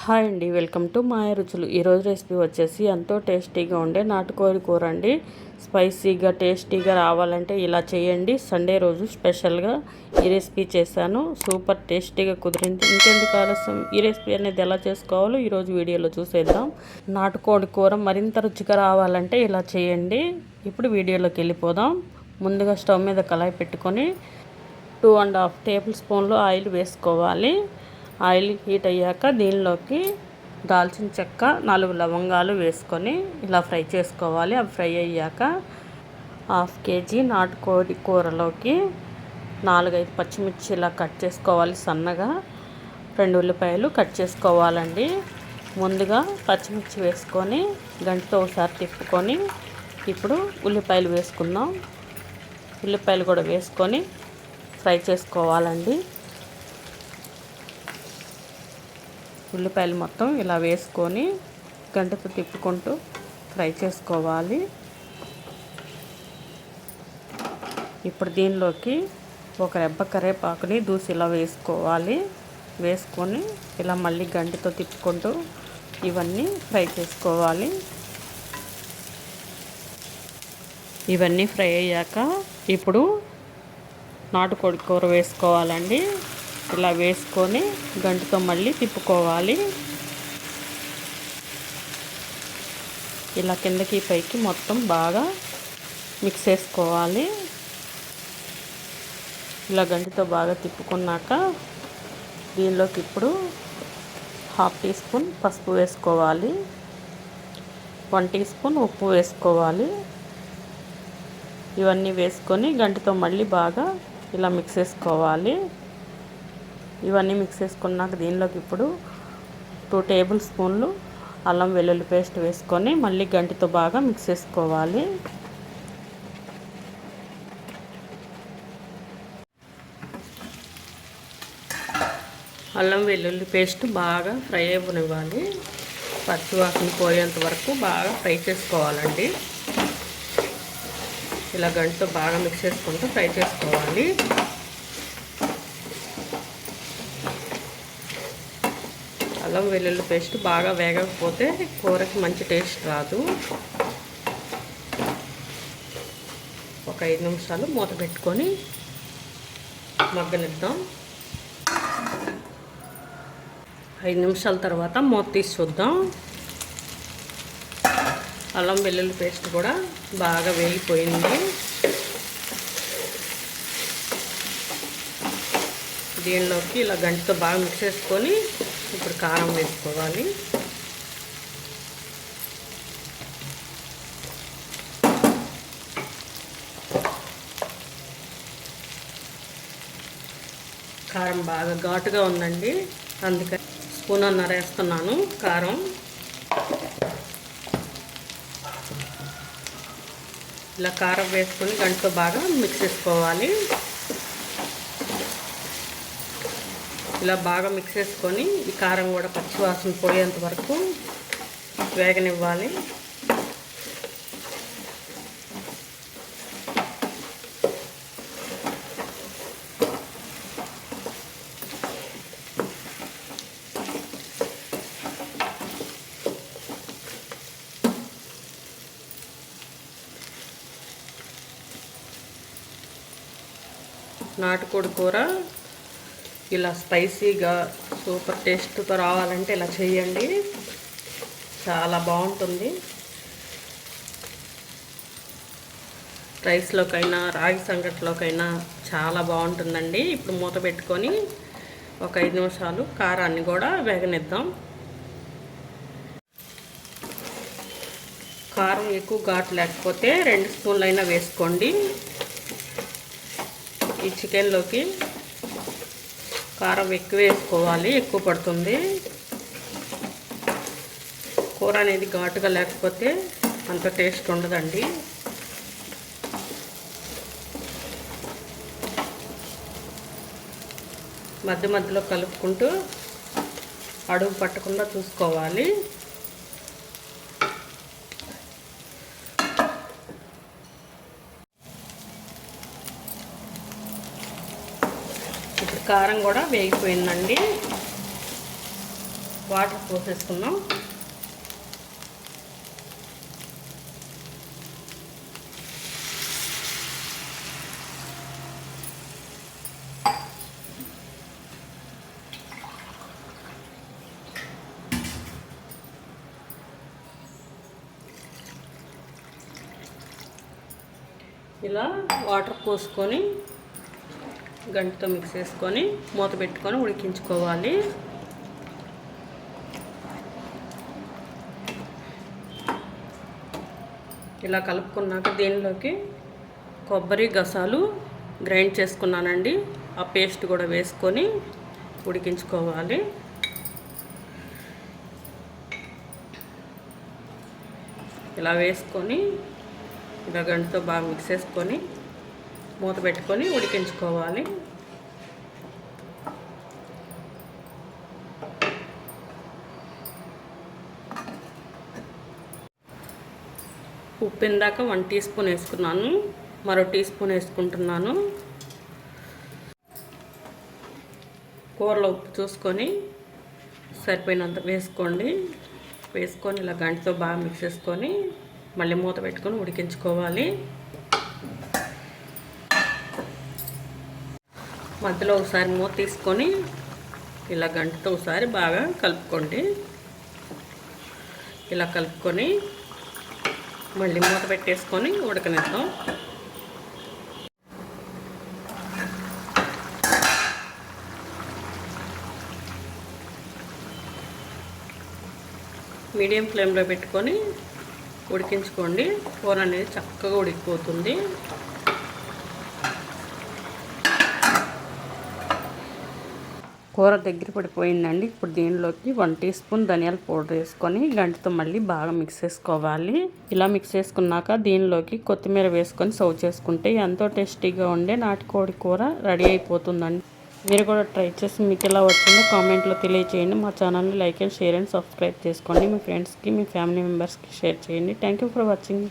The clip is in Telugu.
హాయ్ అండి, వెల్కమ్ టు మాయ రుచులు. ఈరోజు రెసిపీ వచ్చేసి ఎంతో టేస్టీగా ఉండే నాటుకోడి కూర అండి. స్పైసీగా టేస్టీగా రావాలంటే ఇలా చేయండి. సండే రోజు స్పెషల్గా ఈ రెసిపీ చేశాను. సూపర్ టేస్టీగా కుదిరింది. ఇంకెందుకు ఆలస్యం, ఈ రెసిపీ అనేది ఎలా చేసుకోవాలో ఈరోజు వీడియోలో చూసేద్దాం. నాటుకోడి కూర మరింత రుచిగా రావాలంటే ఇలా చేయండి. ఇప్పుడు వీడియోలోకి వెళ్ళిపోదాం. ముందుగా స్టవ్ మీద కళాయి పెట్టుకొని 2.5 టేబుల్ స్పూన్లు ఆయిల్ వేసుకోవాలి. ఆయిల్ హీట్ అయ్యాక దీనిలోకి దాల్చిన చెక్క, 4 లవంగాలు వేసుకొని ఇలా ఫ్రై చేసుకోవాలి. అవి ఫ్రై అయ్యాక 1/2 కేజీ నాటుకోడి కూరలోకి 4-5 పచ్చిమిర్చి ఇలా కట్ చేసుకోవాలి సన్నగా. 2 ఉల్లిపాయలు కట్ చేసుకోవాలండి. ముందుగా పచ్చిమిర్చి వేసుకొని గంటతో ఒకసారి తిప్పుకొని ఇప్పుడు ఉల్లిపాయలు వేసుకుందాం. ఉల్లిపాయలు కూడా వేసుకొని ఫ్రై చేసుకోవాలండి. ఉల్లిపాయలు మొత్తం ఇలా వేసుకొని గంటతో తిప్పుకుంటూ ఫ్రై చేసుకోవాలి. ఇప్పుడు దీనిలోకి ఒక రెబ్బ కరివేపాకుని దూసి ఇలా వేసుకోవాలి. వేసుకొని ఇలా మళ్ళీ గంటతో తిప్పుకుంటూ ఇవన్నీ ఫ్రై చేసుకోవాలి. ఇవన్నీ ఫ్రై అయ్యాక ఇప్పుడు నాటుకోడి కూర వేసుకోవాలండి. ఇలా వేసుకొని గంటతో మళ్ళీ తిప్పుకోవాలి. ఇలా కిందకి పైకి మొత్తం బాగా మిక్స్ చేసుకోవాలి. ఇలా గంటతో బాగా తిప్పుకున్నాక దీనిలోకి ఇప్పుడు 1/2 టీ స్పూన్ పసుపు వేసుకోవాలి. 1 టీ స్పూన్ ఉప్పు వేసుకోవాలి. ఇవన్నీ వేసుకొని గంటతో మళ్ళీ బాగా ఇలా మిక్స్ చేసుకోవాలి. ఇవన్నీ మిక్స్ చేసుకున్నాక దీనిలోకి ఇప్పుడు 2 టేబుల్ స్పూన్లు అల్లం వెల్లుల్లి పేస్ట్ వేసుకొని మళ్ళీ గంటతో బాగా మిక్స్ చేసుకోవాలి. అల్లం వెల్లుల్లి పేస్ట్ బాగా ఫ్రై అవ్వనివ్వాలి. పచ్చివాసన పోయేంత వరకు బాగా ఫ్రై చేసుకోవాలండి. ఇలా గంటతో బాగా మిక్స్ చేసుకుంటూ ఫ్రై చేసుకోవాలి. అల్లం వెల్లుల్లి పేస్ట్ బాగా వేగకపోతే కూరకి మంచి టేస్ట్ రాదు. ఒక 5 నిమిషాలు మూత పెట్టుకొని మగ్గనిద్దాం. 5 నిమిషాల తర్వాత మూత తీసి చూద్దాం. అల్లం వెల్లుల్లి పేస్ట్ కూడా బాగా వేగిపోయింది. దీనిలోకి ఇలా గంటతో బాగా మిక్స్ చేసుకొని ఇప్పుడు కారం వేసుకోవాలి. కారం బాగా ఘాటుగా ఉందండి, అందుకని స్పూన్ అన్నర వేస్తున్నాను కారం. ఇలా కారం వేసుకొని గంటతో బాగా మిక్స్ చేసుకోవాలి. ఇలా బాగా మిక్స్ చేసుకొని ఈ కారం కూడా పచ్చివాసన పోయేంత వరకు వేగనివ్వాలి. నాటుకోడి కూర ఇలా స్పైసీగా సూపర్ టేస్ట్తో రావాలంటే ఇలా చేయండి. చాలా బాగుంటుంది. రైస్లోకైనా రాగి సంగట్లోకైనా చాలా బాగుంటుందండి. ఇప్పుడు మూత పెట్టుకొని ఒక 5 నిమిషాలు కారాన్ని కూడా వేగనిద్దాం. కారం ఎక్కువ ఘాటు లేకపోతే 2 స్పూన్లు అయినా వేసుకోండి. ఈ చికెన్లోకి కారం ఎక్కువ వేసుకోవాలి, ఎక్కువ పడుతుంది. కూర అనేది ఘాటుగా లేకపోతే అంత టేస్ట్ ఉండదండి. మధ్య మధ్యలో కలుపుకుంటూ అడుగు పట్టకుండా చూసుకోవాలి. ఇప్పుడు కారం కూడా వేగిపోయిందండి. వాటర్ పోసేసుకున్నాం. ఇలా వాటర్ పోసుకొని గంటతో మిక్స్ చేసుకొని మూత పెట్టుకొని ఉడికించుకోవాలి. ఇలా కలుపుకున్నాక దీనిలోకి కొబ్బరి గసాలు గ్రైండ్ చేసుకున్నానండి, ఆ పేస్ట్ కూడా వేసుకొని ఉడికించుకోవాలి. ఇలా వేసుకొని ఇలా గంటతో బాగా మిక్స్ చేసుకొని మూత పెట్టుకొని ఉడికించుకోవాలి. ఉప్పు ఇందాక 1 టీ స్పూన్ వేసుకున్నాను, మరో టీ స్పూన్ వేసుకుంటున్నాను. కూరలో ఉప్పు చూసుకొని సరిపోయినంత వేసుకోండి. వేసుకొని ఇలా గంటతో బాగా మిక్స్ చేసుకొని మళ్ళీ మూత పెట్టుకొని ఉడికించుకోవాలి. మధ్యలో ఒకసారి మూత తీసుకొని ఇలా గంటతో ఒకసారి బాగా కలుపుకోండి. ఇలా కలుపుకొని మళ్ళీ మూత పెట్టేసుకొని ఉడకనిద్దాం. మీడియం ఫ్లేమ్లో పెట్టుకొని ఉడికించుకోండి. కూర అనేది చక్కగా ఉడికిపోతుంది. కూర దగ్గర పడిపోయిందండి. ఇప్పుడు దీనిలోకి 1 టీ స్పూన్ ధనియాల పౌడర్ వేసుకొని గంటతో మళ్ళీ బాగా మిక్స్ చేసుకోవాలి. ఇలా మిక్స్ చేసుకున్నాక దీనిలోకి కొత్తిమీర వేసుకొని సర్వ్ చేసుకుంటే ఎంతో టేస్టీగా ఉండే నాటుకోడి కూర రెడీ అయిపోతుందండి. మీరు కూడా ట్రై చేసి మీకు ఎలా వచ్చిందో కామెంట్లో తెలియచేయండి. మా ఛానల్ని like and share and subscribe చేసుకోండి. మీ ఫ్రెండ్స్కి, మీ ఫ్యామిలీ మెంబర్స్కి షేర్ చేయండి. Thank you for watching.